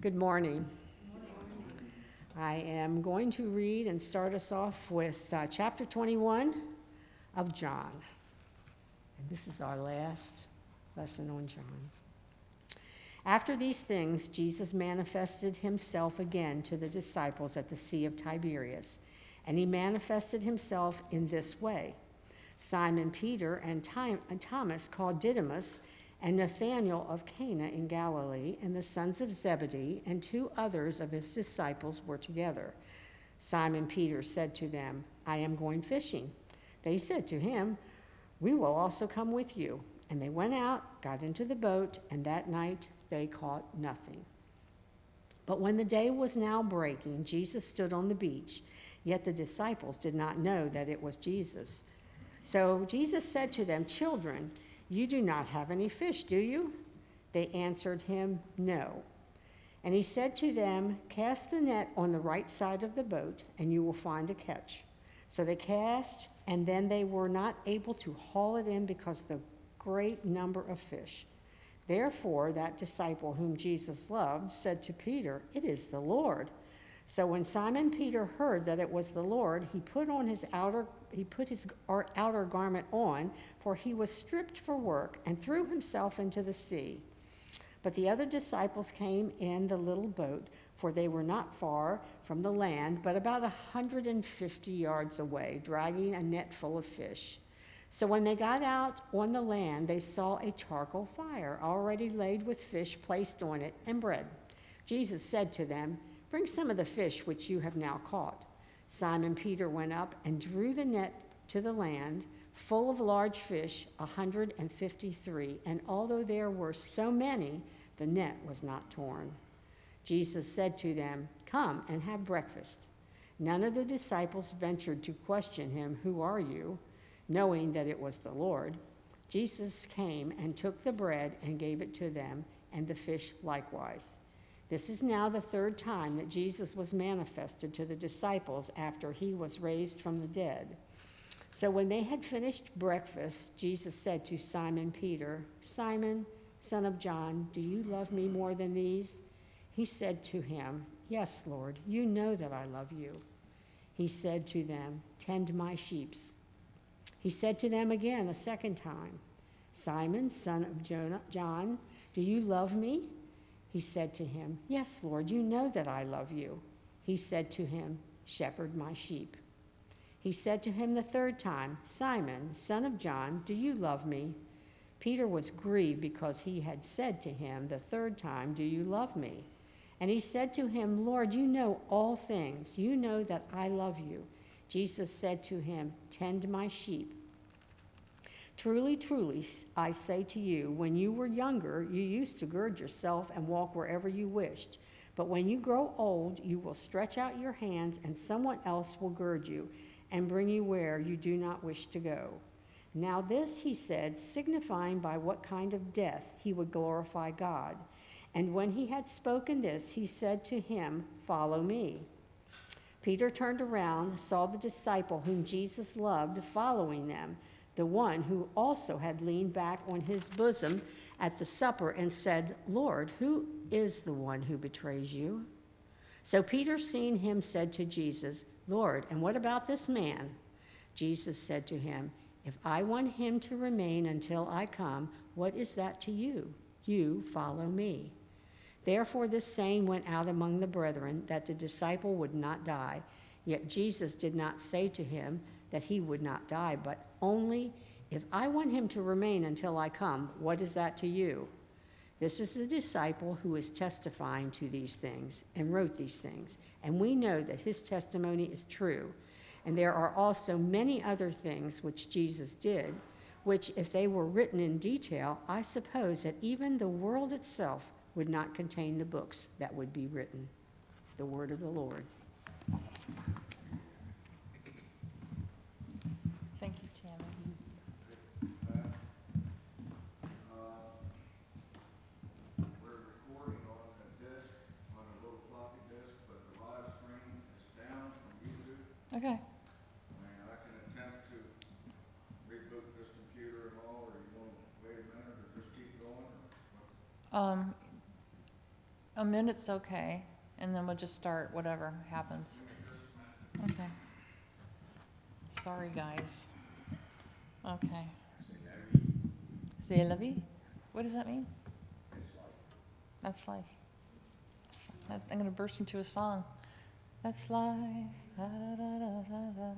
Good morning. I am going to read and start us off with chapter 21 of John. And this is our last lesson on John. After these things, Jesus manifested himself again to the disciples at the Sea of Tiberias, and he manifested himself in this way. Simon Peter and Thomas called Didymus, and Nathanael of Cana in Galilee, and the sons of Zebedee, and two others of his disciples were together. Simon Peter said to them, "I am going fishing." They said to him, "We will also come with you." And they went out, got into the boat, and that night they caught nothing. But when the day was now breaking, Jesus stood on the beach, yet the disciples did not know that it was Jesus. So Jesus said to them, "Children, you do not have any fish, do you?" They answered him, "No." And he said to them, "Cast the net on the right side of the boat, and you will find a catch." So they cast, and then they were not able to haul it in because of the great number of fish. Therefore, that disciple whom Jesus loved said to Peter, "It is the Lord." So when Simon Peter heard that it was the Lord, he put his outer garment on, for he was stripped for work, and threw himself into the sea. But the other disciples came in the little boat, for they were not far from the land, but about 150 yards away, dragging a net full of fish. So when they got out on the land, they saw a charcoal fire already laid with fish placed on it and bread. Jesus said to them, "Bring some of the fish which you have now caught." Simon Peter went up and drew the net to the land, full of large fish, 153, and although there were so many, the net was not torn. Jesus said to them, "Come and have breakfast." None of the disciples ventured to question him, "Who are you?" knowing that it was the Lord. Jesus came and took the bread and gave it to them, and the fish likewise. This is now the third time that Jesus was manifested to the disciples after he was raised from the dead. So when they had finished breakfast, Jesus said to Simon Peter, "Simon, son of John, do you love me more than these?" He said to him, "Yes, Lord, you know that I love you." He said to them, "Tend my sheep." He said to them again a second time, "Simon, son of John, do you love me?" He said to him, "Yes, Lord, you know that I love you." He said to him, "Shepherd my sheep." He said to him the third time, "Simon, son of John, do you love me?" Peter was grieved because he had said to him the third time, "Do you love me?" And he said to him, "Lord, you know all things. You know that I love you." Jesus said to him, "Tend my sheep. Truly, truly, I say to you, when you were younger, you used to gird yourself and walk wherever you wished. But when you grow old, you will stretch out your hands, and someone else will gird you and bring you where you do not wish to go." Now this he said, signifying by what kind of death he would glorify God. And when he had spoken this, he said to him, "Follow me." Peter turned around, saw the disciple whom Jesus loved following them, the one who also had leaned back on his bosom at the supper, and said, "Lord, who is the one who betrays you?" So Peter, seeing him, said to Jesus, "Lord, and what about this man?" Jesus said to him, "If I want him to remain until I come, what is that to you? You follow me." Therefore this saying went out among the brethren, that the disciple would not die. Yet Jesus did not say to him that he would not die, but only, "If I want him to remain until I come, what is that to you?" This is the disciple who is testifying to these things and wrote these things, and we know that his testimony is true. And there are also many other things which Jesus did, which, if they were written in detail, I suppose that even the world itself would not contain the books that would be written. The word of the Lord. Thank you, Tammy. We're recording on a disc, on a little floppy disk, but the live stream is down from YouTube. Okay. And I can attempt to reboot this computer and all, or you want to wait a minute or just keep going? Or what? A minute's okay, and then we'll just start whatever happens. Okay. Sorry, guys. Okay. C'est la vie? What does that mean? That's life. I'm going to burst into a song. That's life. Da, da, da, da, da, da.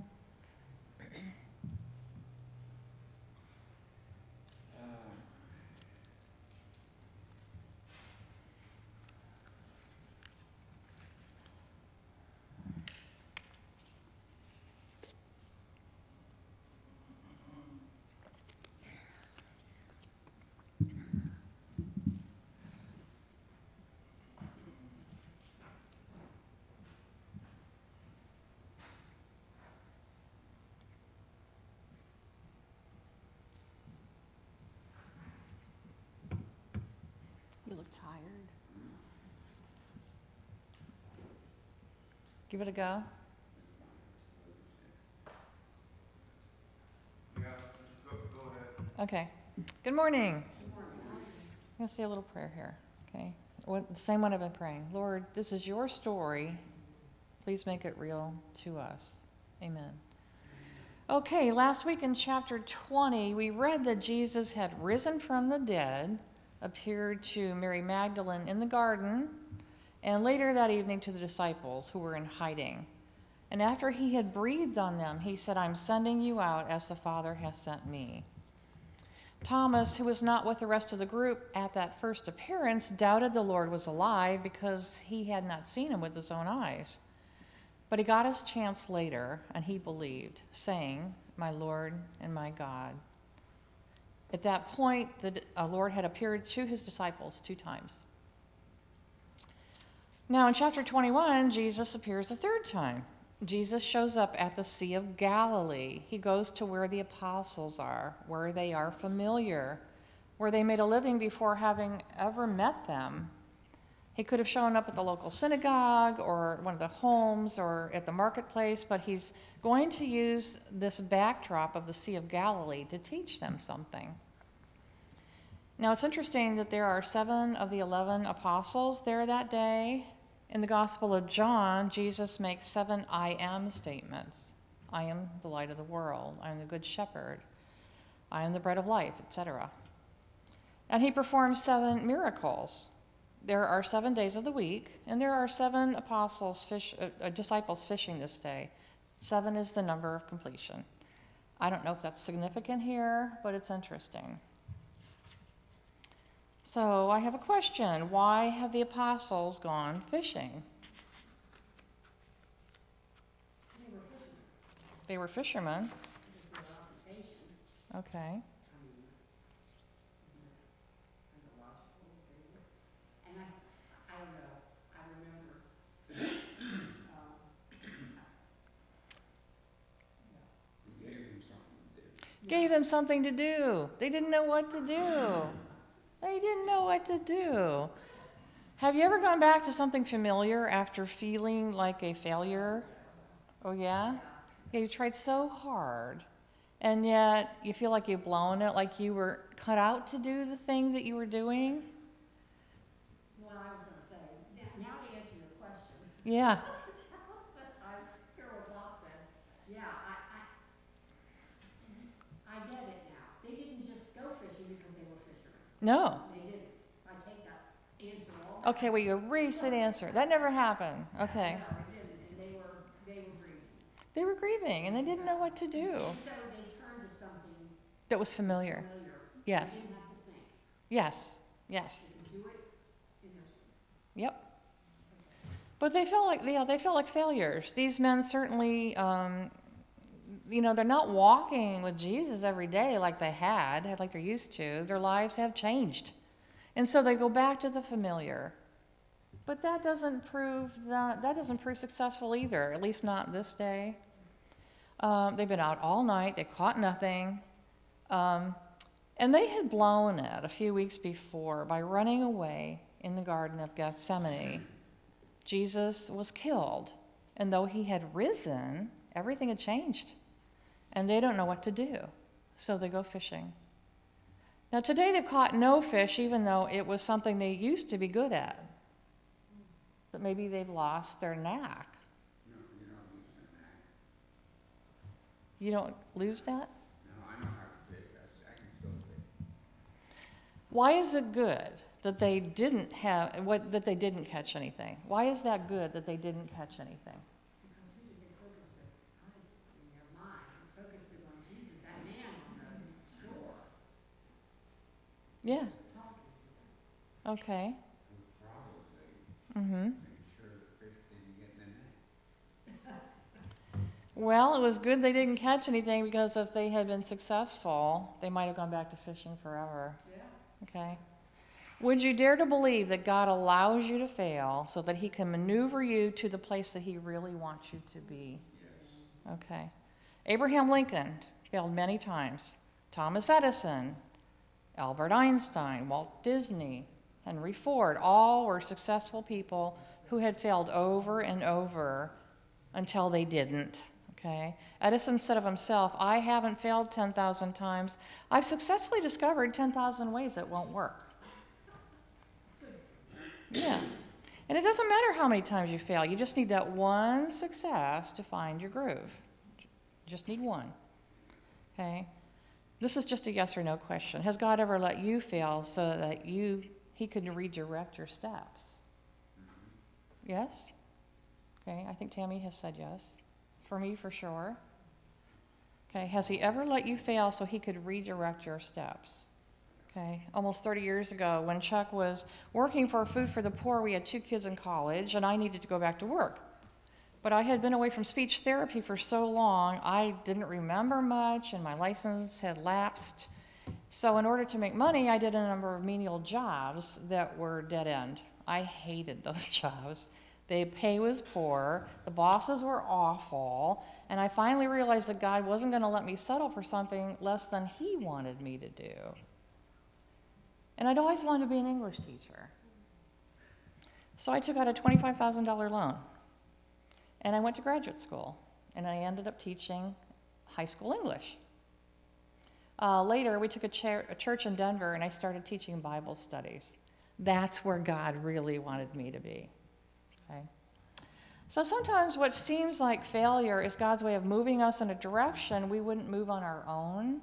You look tired. Give it a go. Yeah, just go ahead. Okay. Good morning. I'm going to say a little prayer here, okay? The same one I've been praying. Lord, this is your story. Please make it real to us. Amen. Okay, last week in chapter 20, we read that Jesus had risen from the dead, appeared to Mary Magdalene in the garden, and later that evening to the disciples who were in hiding. And after he had breathed on them, he said, I'm sending you out as the Father has sent me. Thomas, who was not with the rest of the group at that first appearance, doubted the Lord was alive because he had not seen him with his own eyes. But he got his chance later, and he believed, saying, my Lord and my God. At that point, the Lord had appeared to his disciples 2 times. Now in chapter 21, Jesus appears a 3rd time. Jesus shows up at the Sea of Galilee. He goes to where the apostles are, where they are familiar, where they made a living before having ever met them. He could have shown up at the local synagogue or one of the homes or at the marketplace, but he's going to use this backdrop of the Sea of Galilee to teach them something. Now it's interesting that there are 7 of the 11 apostles there that day. In the Gospel of John, Jesus makes 7 I am statements. I am the light of the world. I am the good shepherd. I am the bread of life, etc. And he performs 7 miracles. There are 7 days of the week, and there are 7 disciples fishing this day. 7 is the number of completion. I don't know if that's significant here, but it's interesting. So I have a question. Why have the apostles gone fishing? They were fishermen. Okay. Gave them something to do. They didn't know what to do. They didn't know what to do. Have you ever gone back to something familiar after feeling like a failure? Oh, yeah? Yeah, you tried so hard, and yet you feel like you've blown it, like you were cut out to do the thing that you were doing? Well, I was going to say, now to answer your question, Yeah. I hear what Bob said. Yeah, I get it now. They didn't just go fishing because they were fishermen. No. They didn't. I take that answer all back. Okay, well, you erased that answer. That never happened. Okay. No, it didn't, and they were grieving. They were grieving, and they didn't know what to do. And so they turned to something That was familiar. familiar. Yes. They didn't have to think. Yes. Yes. They could do it in their sleep. Yep. But they felt like failures. These men certainly, they're not walking with Jesus every day like they're used to. Their lives have changed. And so they go back to the familiar. But that doesn't prove successful either, at least not this day. They've been out all night, they caught nothing. And they had blown it a few weeks before by running away in the Garden of Gethsemane. Jesus was killed, and though he had risen, everything had changed. And they don't know what to do, so they go fishing. Now today they've caught no fish, even though it was something they used to be good at. But maybe they've lost their knack. No, you're not losing that. You don't lose that? No, I know how to fish. I can still fish. Why is it good that they didn't that they didn't catch anything? Why is that good that they didn't catch anything? Because who did they focus their eyes in their mind? Focused it on Jesus, that man on the shore. Yeah. Was talking to them. Okay. Probably Mm-hmm. make sure the fish didn't get in the net. Well, it was good they didn't catch anything, because if they had been successful, they might have gone back to fishing forever. Yeah. Okay. Would you dare to believe that God allows you to fail so that he can maneuver you to the place that he really wants you to be? Yes. Okay. Abraham Lincoln failed many times. Thomas Edison, Albert Einstein, Walt Disney, Henry Ford, all were successful people who had failed over and over until they didn't. Okay? Edison said of himself, "I haven't failed 10,000 times. I've successfully discovered 10,000 ways it won't work." Yeah. And it doesn't matter how many times you fail. You just need that one success to find your groove. Just need one. Okay? This is just a yes or no question. Has God ever let you fail so that he could redirect your steps? Yes? Okay, I think Tammy has said yes. For me, for sure. Okay, has he ever let you fail so he could redirect your steps? Okay, almost 30 years ago, when Chuck was working for Food for the Poor, we had 2 kids in college, and I needed to go back to work. But I had been away from speech therapy for so long, I didn't remember much, and my license had lapsed. So in order to make money, I did a number of menial jobs that were dead end. I hated those jobs. The pay was poor, the bosses were awful, and I finally realized that God wasn't going to let me settle for something less than he wanted me to do. And I'd always wanted to be an English teacher. So I took out a $25,000 loan, and I went to graduate school, and I ended up teaching high school English. Later, we took a church in Denver, and I started teaching Bible studies. That's where God really wanted me to be. Okay? So sometimes what seems like failure is God's way of moving us in a direction we wouldn't move on our own.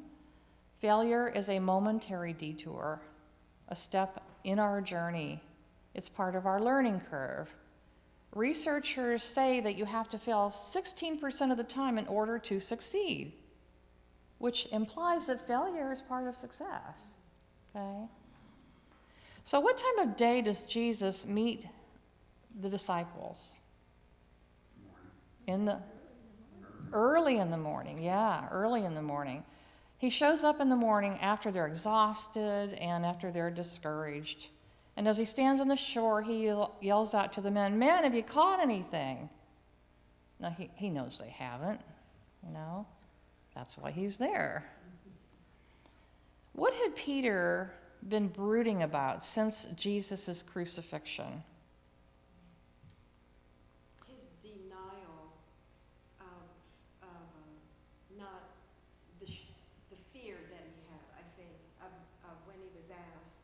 Failure is a momentary detour, a step in our journey. It's part of our learning curve. Researchers say that you have to fail 16% of the time in order to succeed, which implies that failure is part of success. Okay? So what time of day does Jesus meet the disciples? Early in the morning. Yeah, early in the morning. He shows up in the morning after they're exhausted and after they're discouraged. And as he stands on the shore, he yells out to the men, "Men, have you caught anything?" Now, he knows they haven't, you know. That's why he's there. What had Peter been brooding about since Jesus' crucifixion? His denial of not the fear that he had, I think, of when he was asked,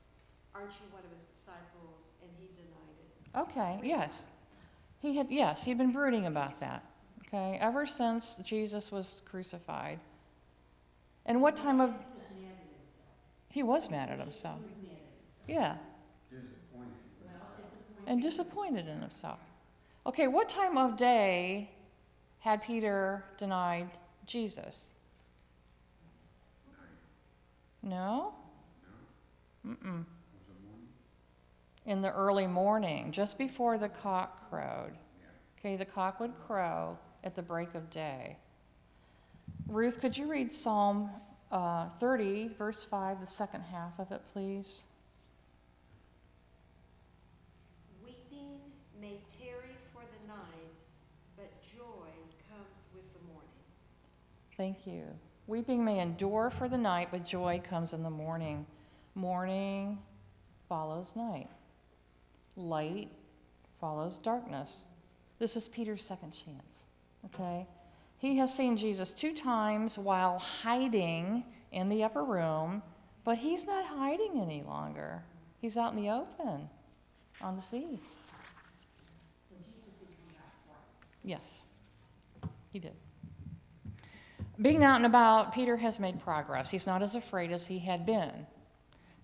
"Aren't you one of his disciples?" And he denied it. Okay, 3 yes. times. He'd been brooding about that. Okay, ever since Jesus was crucified. And what time of... He was mad at himself. Yeah. Disappointed. And disappointed in himself. Okay, what time of day had Peter denied Jesus? No? Mm-mm. In the early morning, just before the cock crowed. Okay, the cock would crow at the break of day. Ruth, could you read Psalm 30, verse 5, the second half of it, please? Weeping may tarry for the night, but joy comes with the morning. Thank you. Weeping may endure for the night, but joy comes in the morning. Morning follows night. Light follows darkness. This is Peter's second chance, okay? He has seen Jesus 2 times while hiding in the upper room, but he's not hiding any longer. He's out in the open, on the sea. Yes, he did. Being out and about, Peter has made progress. He's not as afraid as he had been.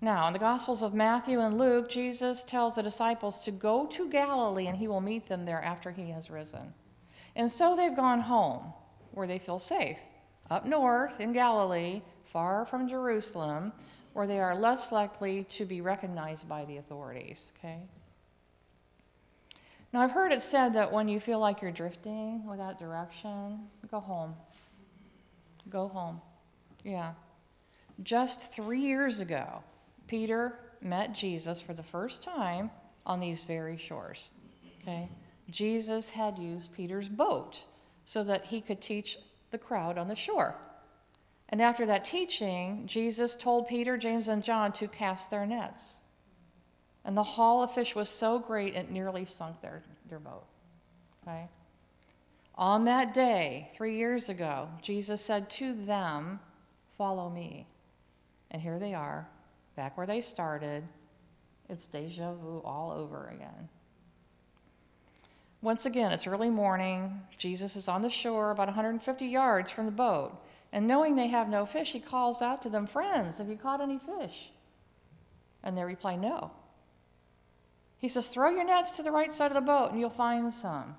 Now, in the Gospels of Matthew and Luke, Jesus tells the disciples to go to Galilee and he will meet them there after he has risen. And so they've gone home where they feel safe, up north in Galilee, far from Jerusalem, where they are less likely to be recognized by the authorities, okay? Now, I've heard it said that when you feel like you're drifting without direction, go home. Go home. Yeah. Just 3 years ago, Peter met Jesus for the first time on these very shores, okay? Jesus had used Peter's boat so that he could teach the crowd on the shore. And after that teaching, Jesus told Peter, James, and John to cast their nets. And the haul of fish was so great it nearly sunk their boat. Okay? On that day, 3 years ago, Jesus said to them, "Follow me." And here they are, back where they started. It's deja vu all over again. Once again, it's early morning. Jesus is on the shore about 150 yards from the boat. And knowing they have no fish, he calls out to them, "Friends, have you caught any fish?" And they reply, "No." He says, "Throw your nets to the right side of the boat and you'll find some."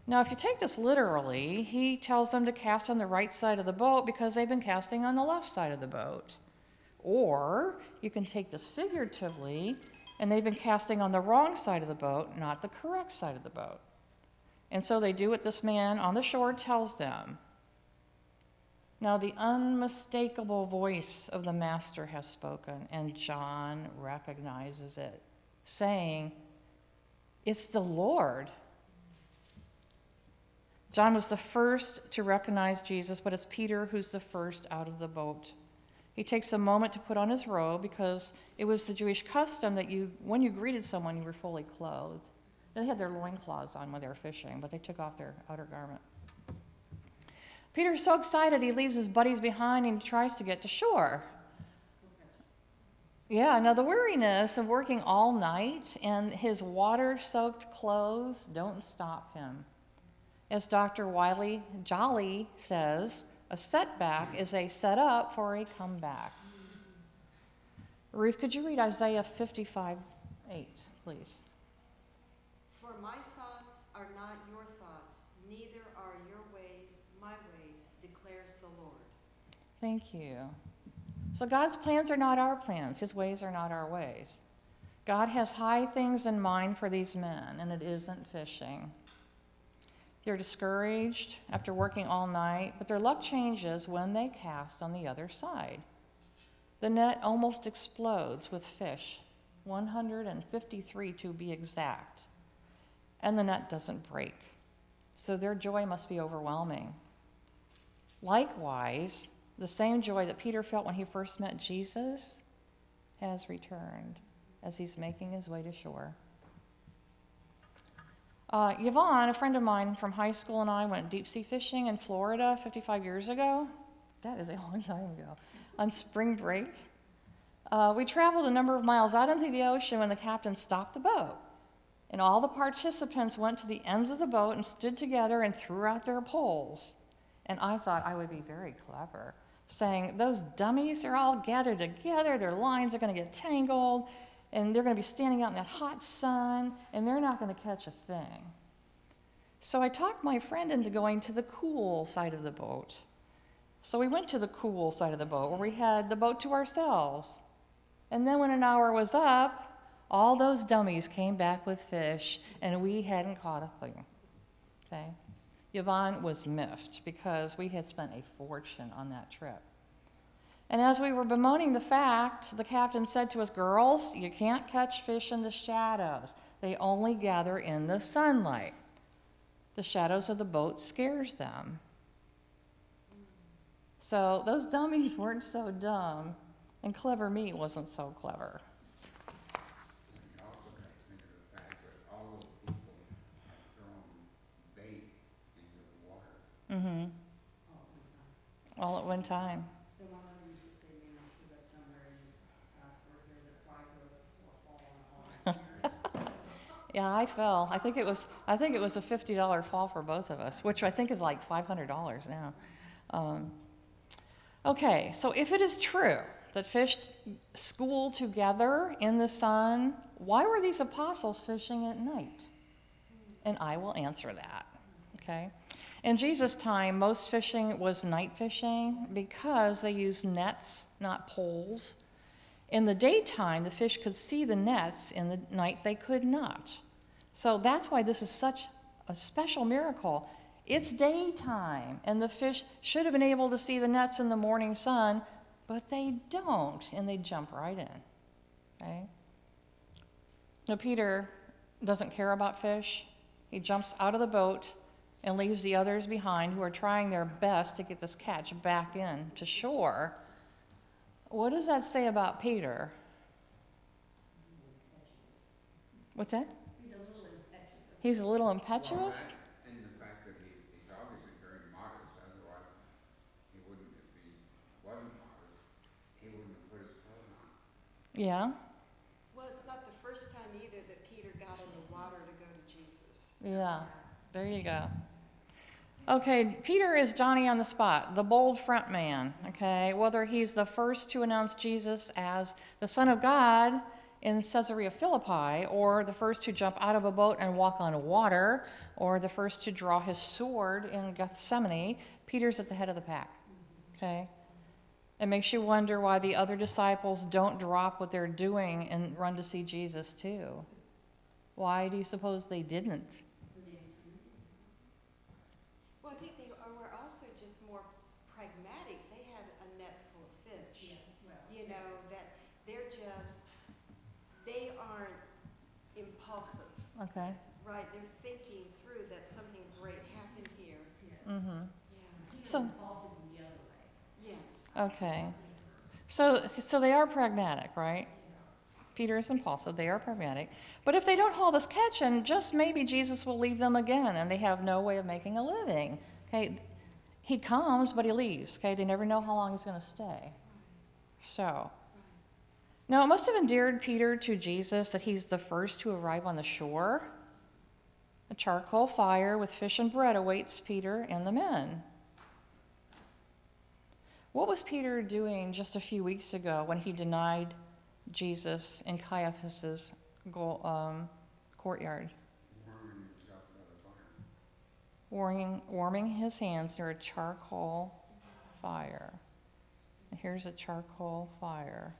Now, if you take this literally, he tells them to cast on the right side of the boat because they've been casting on the left side of the boat. Or you can take this figuratively, and they've been casting on the wrong side of the boat, not the correct side of the boat. And so they do what this man on the shore tells them. Now, the unmistakable voice of the Master has spoken, and John recognizes it, saying, "It's the Lord." John was the first to recognize Jesus, but it's Peter who's the first out of the boat. He takes a moment to put on his robe because it was the Jewish custom that when you greeted someone, you were fully clothed. They had their loincloths on when they were fishing, but they took off their outer garment. Peter's so excited he leaves his buddies behind and tries to get to shore. Yeah, now the weariness of working all night and his water-soaked clothes don't stop him. As Dr. Wiley Jolly says, a setback is a setup for a comeback. Ruth, could you read Isaiah 55:8, please? For my thoughts are not your thoughts, neither are your ways my ways, declares the Lord. Thank you. So God's plans are not our plans. His ways are not our ways. God has high things in mind for these men, and it isn't fishing. They're discouraged after working all night, but their luck changes when they cast on the other side. The net almost explodes with fish, 153 to be exact, and the net doesn't break. So their joy must be overwhelming. Likewise, the same joy that Peter felt when he first met Jesus has returned as he's making his way to shore. Yvonne, a friend of mine from high school, and I went deep sea fishing in Florida 55 years ago. That is a long time ago. On spring break. We traveled a number of miles out into the ocean when the captain stopped the boat. And all the participants went to the ends of the boat and stood together and threw out their poles. And I thought I would be very clever, saying, "Those dummies are all gathered together, their lines are going to get tangled, and they're going to be standing out in that hot sun, and they're not going to catch a thing." So I talked my friend into going to the cool side of the boat. So we went to the cool side of the boat where we had the boat to ourselves. And then when an hour was up, all those dummies came back with fish, and we hadn't caught a thing. Okay? Yvonne was miffed because we had spent a fortune on that trip. And as we were bemoaning the fact, the captain said to us, "Girls, you can't catch fish in the shadows. They only gather in the sunlight. The shadows of the boat scares them." So those dummies weren't so dumb, and clever me wasn't so clever. You also got to think of the fact that all those people have thrown bait into the water. Mm-hmm. All at one time. So my mother used to say, "Man, I should have somewhere in this birthday that cried or fall on a horse." Yeah, I fell. I think it was a $50 fall for both of us, which I think is like $500 now. Okay, so if it is true that fish school together in the sun, why were these apostles fishing at night? And I will answer that. Okay. In Jesus' time, most fishing was night fishing because they used nets, not poles. In the daytime, the fish could see the nets. In the night, they could not. So that's why this is such a special miracle. It's daytime, and the fish should have been able to see the nets in the morning sun, but they don't, and they jump right in. Okay? Now, Peter doesn't care about fish. He jumps out of the boat and leaves the others behind who are trying their best to get this catch back in to shore. What does that say about Peter? What's that? He's a little impetuous. Well, that, and the fact that he's obviously very modest, otherwise he wouldn't, if he wasn't modest, he wouldn't have put his clothes on. Yeah, Well, it's not the first time either that Peter got in the water to go to Jesus. yeah. There you go. Okay, Peter is Johnny on the spot, the bold front man, okay? Whether he's the first to announce Jesus as the Son of God in Caesarea Philippi, or the first to jump out of a boat and walk on water, or the first to draw his sword in Gethsemane, Peter's at the head of the pack, okay? It makes you wonder why the other disciples don't drop what they're doing and run to see Jesus too. Why do you suppose they didn't? Well, I think they were also just more pragmatic. They had a net full of fish. You know, that they aren't impulsive, Okay. right? They're thinking through that something great happened here. Mm-hmm. Yeah. So, Yes. okay. So they are pragmatic, right? Peter is impulsive, they are pragmatic. But if they don't haul this catch, and just maybe Jesus will leave them again, and they have no way of making a living. Okay, he comes, but he leaves. Okay, they never know how long he's going to stay. So, now it must have endeared Peter to Jesus that he's the first to arrive on the shore. A charcoal fire with fish and bread awaits Peter and the men. What was Peter doing just a few weeks ago when he denied Jesus in Caiaphas's courtyard? Warming himself by the fire. Warming his hands near a charcoal fire. And here's a charcoal fire.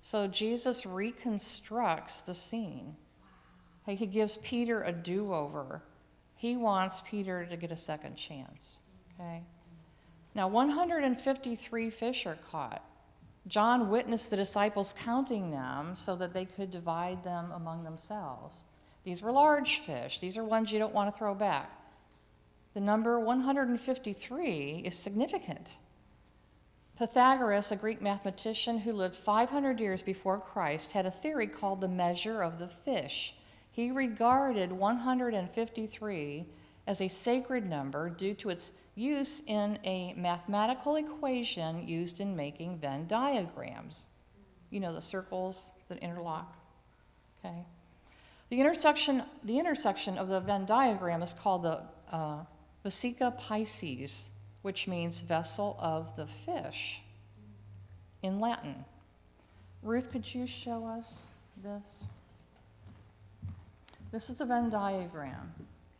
So Jesus reconstructs the scene. He gives Peter a do-over. He wants Peter to get a second chance. Okay? Now, 153 fish are caught. John witnessed the disciples counting them so that they could divide them among themselves. These were large fish. These are ones you don't want to throw back. The number 153 is significant. Pythagoras, a Greek mathematician who lived 500 years before Christ, had a theory called the measure of the fish. He regarded 153 as a sacred number due to its use in a mathematical equation used in making Venn diagrams. You know, the circles that interlock. Okay. The intersection of the Venn diagram is called the Vesica Pisces, which means vessel of the fish in Latin. Ruth, could you show us this? This is the Venn diagram,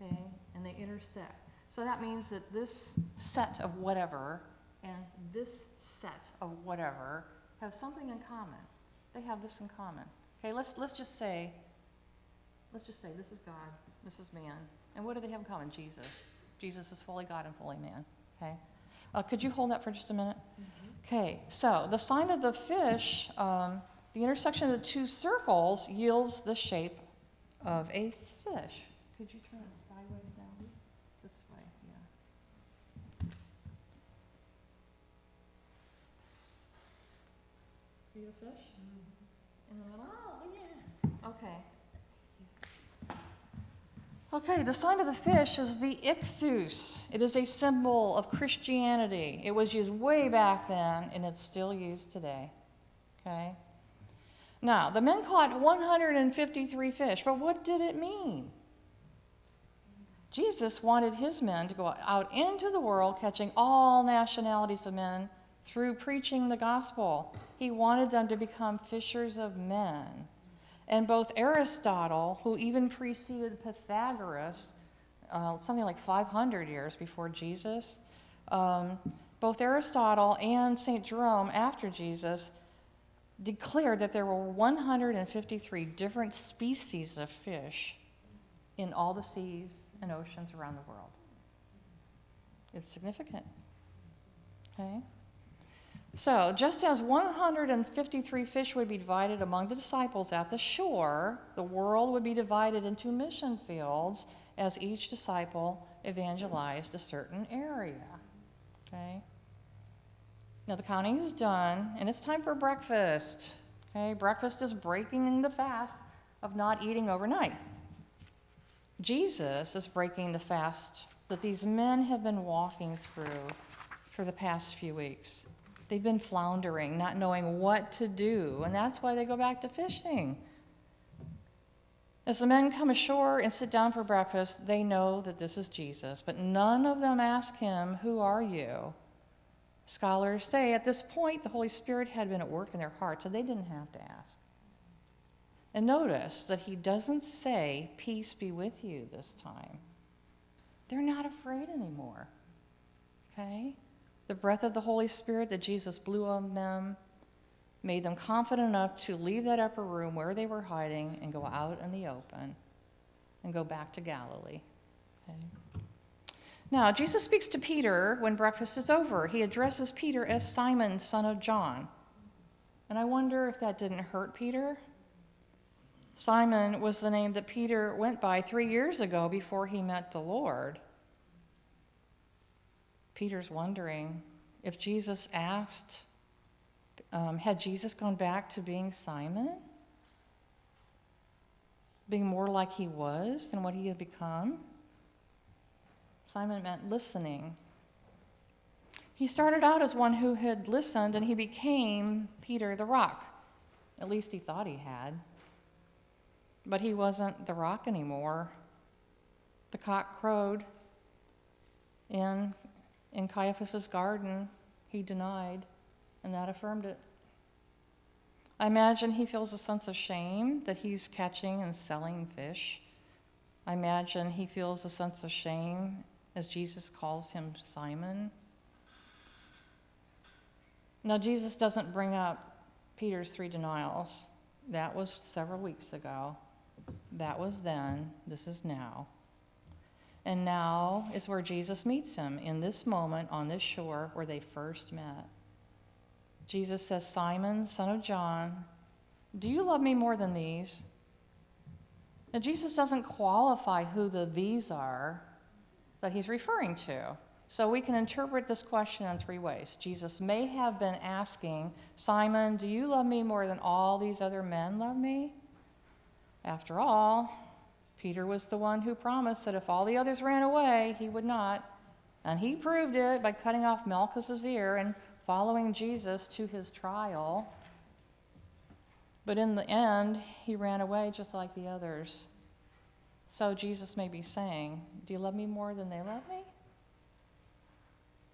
okay, and they intersect. So that means that this set of whatever and this set of whatever have something in common. They have this in common. Okay, let's just say this is God, this is man. And what do they have in common? Jesus. Jesus is fully God and fully man. Okay. Could you hold that for just a minute? Okay, so the sign of the fish, the intersection of the two circles yields the shape of a fish. Could you turn it sideways now? This way, yeah. See the fish? In the middle? Oh, yes. Okay. Okay, the sign of the fish is the ichthus. It is a symbol of Christianity. It was used way back then, and it's still used today. Okay? Now, the men caught 153 fish, but what did it mean? Jesus wanted his men to go out into the world, catching all nationalities of men through preaching the gospel. He wanted them to become fishers of men. And both Aristotle, who even preceded Pythagoras, something like 500 years before Jesus, both Aristotle and St. Jerome, after Jesus, declared that there were 153 different species of fish in all the seas and oceans around the world. It's significant. Okay? So, just as 153 fish would be divided among the disciples at the shore, the world would be divided into mission fields as each disciple evangelized a certain area. Okay? Now, the counting is done, and it's time for breakfast. Okay? Breakfast is breaking the fast of not eating overnight. Jesus is breaking the fast that these men have been walking through for the past few weeks. They've been floundering, not knowing what to do, and that's why they go back to fishing. As the men come ashore and sit down for breakfast, they know that this is Jesus, but none of them ask him, "Who are you?" Scholars say at this point the Holy Spirit had been at work in their hearts, so they didn't have to ask. And notice that he doesn't say, "Peace be with you," this time. They're not afraid anymore. Okay? The breath of the Holy Spirit that Jesus blew on them made them confident enough to leave that upper room where they were hiding and go out in the open and go back to Galilee. Okay? Now, Jesus speaks to Peter when breakfast is over. He addresses Peter as Simon, son of John. And I wonder if that didn't hurt Peter. Simon was the name that Peter went by 3 years ago before he met the Lord. Peter's wondering if Jesus asked, had Jesus gone back to being Simon? Being more like he was than what he had become? Simon meant listening. He started out as one who had listened, and he became Peter the Rock. At least he thought he had. But he wasn't the rock anymore. The cock crowed. In Caiaphas' garden, he denied, and that affirmed it. I imagine he feels a sense of shame that he's catching and selling fish. I imagine he feels a sense of shame as Jesus calls him Simon. Now, Jesus doesn't bring up Peter's 3 denials. That was several weeks ago. That was then. This is now. And now is where Jesus meets him, in this moment on this shore where they first met. Jesus says, "Simon, son of John, do you love me more than these?" Now, Jesus doesn't qualify who the these are that he's referring to. So we can interpret this question in 3 ways. Jesus may have been asking, "Simon, do you love me more than all these other men love me?" After all, Peter was the one who promised that if all the others ran away, he would not. And he proved it by cutting off Malchus's ear and following Jesus to his trial. But in the end, he ran away just like the others. So Jesus may be saying, "Do you love me more than they love me?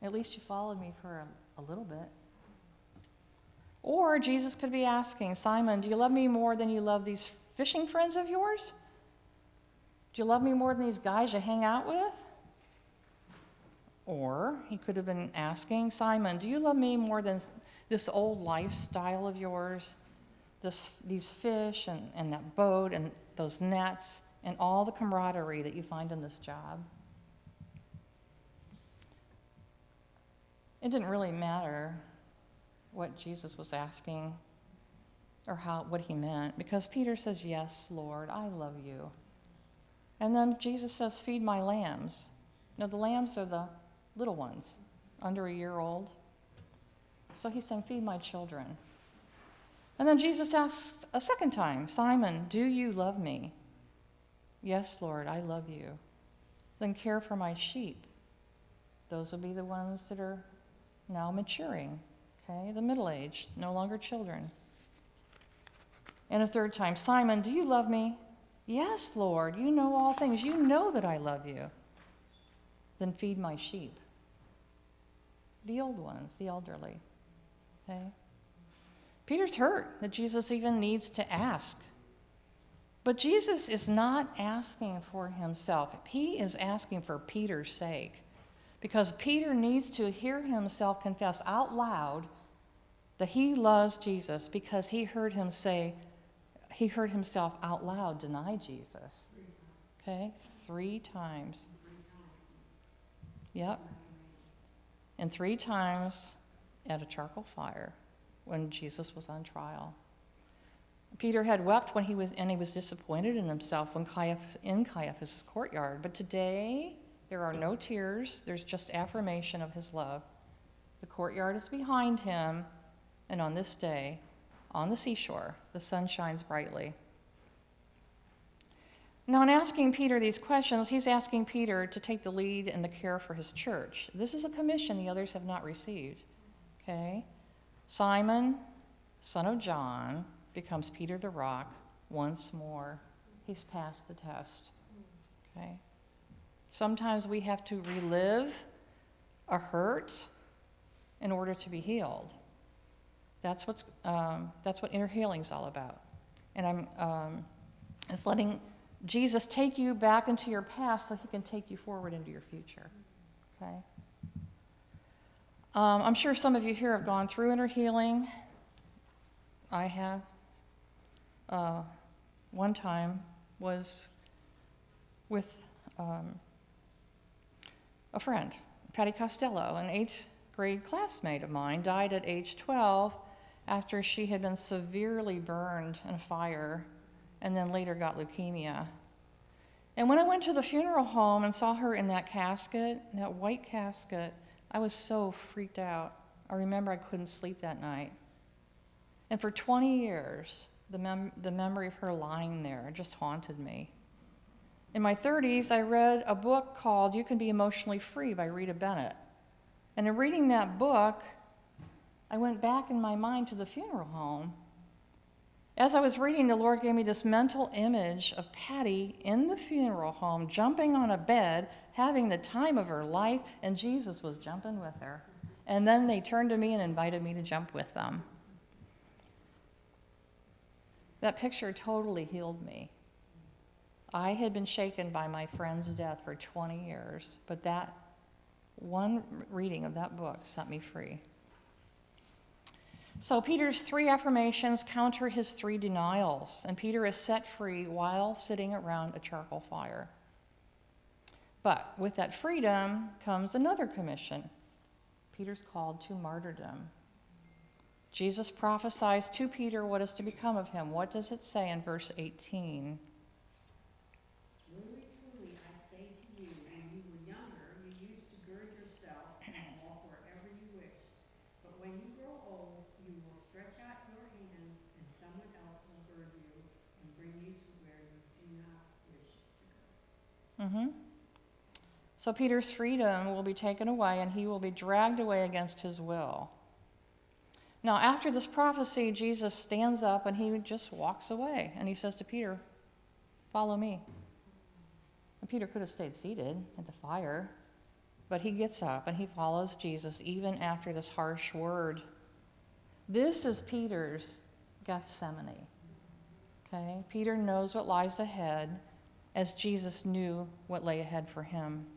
At least you followed me for a little bit." Or Jesus could be asking, "Simon, do you love me more than you love these fishing friends of yours? Do you love me more than these guys you hang out with?" Or he could have been asking, "Simon, do you love me more than this old lifestyle of yours? These fish and that boat and those nets and all the camaraderie that you find in this job?" It didn't really matter what Jesus was asking or what he meant, because Peter says, "Yes, Lord, I love you." And then Jesus says, "Feed my lambs." Now, the lambs are the little ones, under a year old. So he's saying, "Feed my children." And then Jesus asks a second time, "Simon, do you love me?" "Yes, Lord, I love you." "Then care for my sheep." Those will be the ones that are now maturing, okay, the middle-aged, no longer children. And a third time, Simon, do you love me? Yes, Lord, you know all things. You know that I love you. Then feed my sheep. The old ones, the elderly. Okay? Peter's hurt that Jesus even needs to ask. But Jesus is not asking for himself. He is asking for Peter's sake. Because Peter needs to hear himself confess out loud that he loves Jesus, because he heard himself out loud deny Jesus. Okay? 3 times. Yep. And 3 times at a charcoal fire when Jesus was on trial. Peter had wept when he was disappointed in himself in Caiaphas' courtyard. But today, there are no tears. There's just affirmation of his love. The courtyard is behind him, and on this day, on the seashore, the sun shines brightly. Now, in asking Peter these questions, he's asking Peter to take the lead in the care for his church. This is a commission the others have not received. Okay? Simon, son of John, becomes Peter the rock once more. He's passed the test. Okay? Sometimes we have to relive a hurt in order to be healed. That's what inner healing is all about. And it's letting Jesus take you back into your past so he can take you forward into your future. Okay? I'm sure some of you here have gone through inner healing. I have. One time was with a friend, Patty Costello, an 8th grade classmate of mine, died at age 12 after she had been severely burned in a fire and then later got leukemia. And when I went to the funeral home and saw her in that casket, that white casket, I was so freaked out. I remember I couldn't sleep that night. And for 20 years, the memory of her lying there just haunted me. In my 30s, I read a book called You Can Be Emotionally Free by Rita Bennett. And in reading that book, I went back in my mind to the funeral home. As I was reading, the Lord gave me this mental image of Patty in the funeral home, jumping on a bed, having the time of her life, and Jesus was jumping with her. And then they turned to me and invited me to jump with them. That picture totally healed me. I had been shaken by my friend's death for 20 years, but that one reading of that book set me free. So Peter's 3 affirmations counter his 3 denials, and Peter is set free while sitting around a charcoal fire. But with that freedom comes another commission. Peter's called to martyrdom. Jesus prophesies to Peter what is to become of him. What does it say in verse 18? Truly, truly, I say to you, when you were younger, you used to gird yourself and walk wherever you wished. But when you grow old, you will stretch out your hands, and someone else will gird you and bring you to where you do not wish to go. So Peter's freedom will be taken away, and he will be dragged away against his will. Now, after this prophecy, Jesus stands up and he just walks away. And he says to Peter, "Follow me." And Peter could have stayed seated at the fire, but he gets up and he follows Jesus even after this harsh word. This is Peter's Gethsemane. Okay? Peter knows what lies ahead, as Jesus knew what lay ahead for him.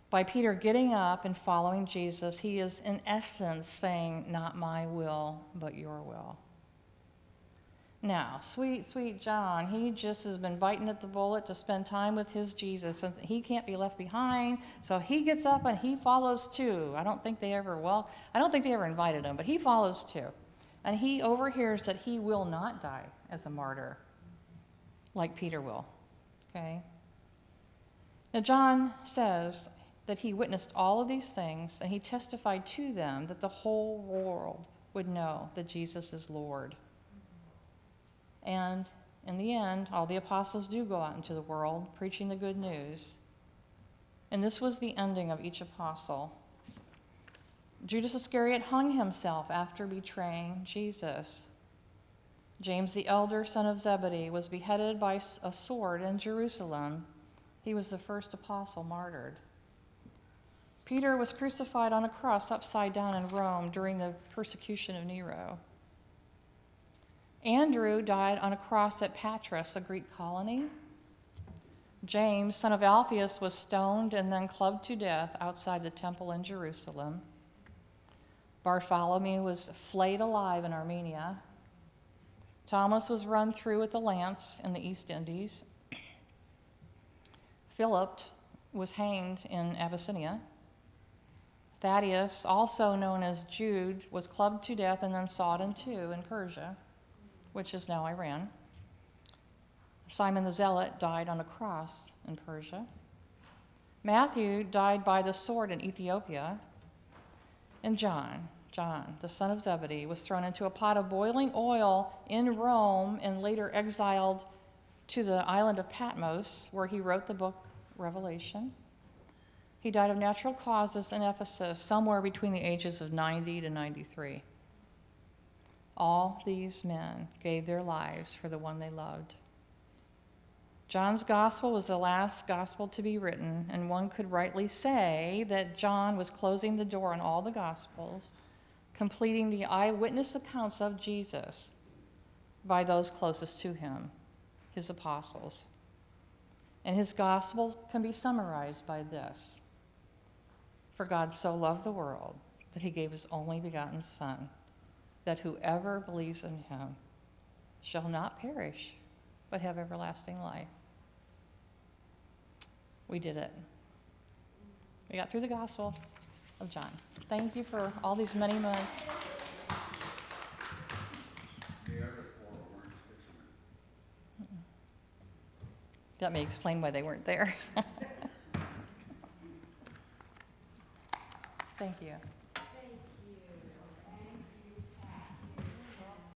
By Peter getting up and following Jesus, he is in essence saying, "Not my will, but your will." Now, sweet, sweet John, he just has been biting at the bullet to spend time with his Jesus, and he can't be left behind, so he gets up and he follows too. I don't think they ever invited him, but he follows too. And he overhears that he will not die as a martyr, like Peter will. Okay? Now, John says that he witnessed all of these things, and he testified to them that the whole world would know that Jesus is Lord. And in the end, all the apostles do go out into the world preaching the good news. And this was the ending of each apostle. Judas Iscariot hung himself after betraying Jesus. James the elder, son of Zebedee, was beheaded by a sword in Jerusalem. He was the first apostle martyred. Peter was crucified on a cross upside down in Rome during the persecution of Nero. Andrew died on a cross at Patras, a Greek colony. James, son of Alphaeus, was stoned and then clubbed to death outside the temple in Jerusalem. Bartholomew was flayed alive in Armenia. Thomas was run through with a lance in the East Indies. Philip was hanged in Abyssinia. Thaddeus, also known as Jude, was clubbed to death and then sawed in two in Persia, which is now Iran. Simon the Zealot died on a cross in Persia. Matthew died by the sword in Ethiopia. And John, the son of Zebedee, was thrown into a pot of boiling oil in Rome and later exiled to the island of Patmos, where he wrote the book Revelation. He died of natural causes in Ephesus, somewhere between the ages of 90 to 93. All these men gave their lives for the one they loved. John's gospel was the last gospel to be written, and one could rightly say that John was closing the door on all the gospels, completing the eyewitness accounts of Jesus by those closest to him, his apostles. And his gospel can be summarized by this: For God so loved the world that he gave his only begotten Son, that whoever believes in him shall not perish, but have everlasting life. We did it. We got through the Gospel of John. Thank you for all these many months. The other four weren't fishermen. That may explain why they weren't there. Thank you.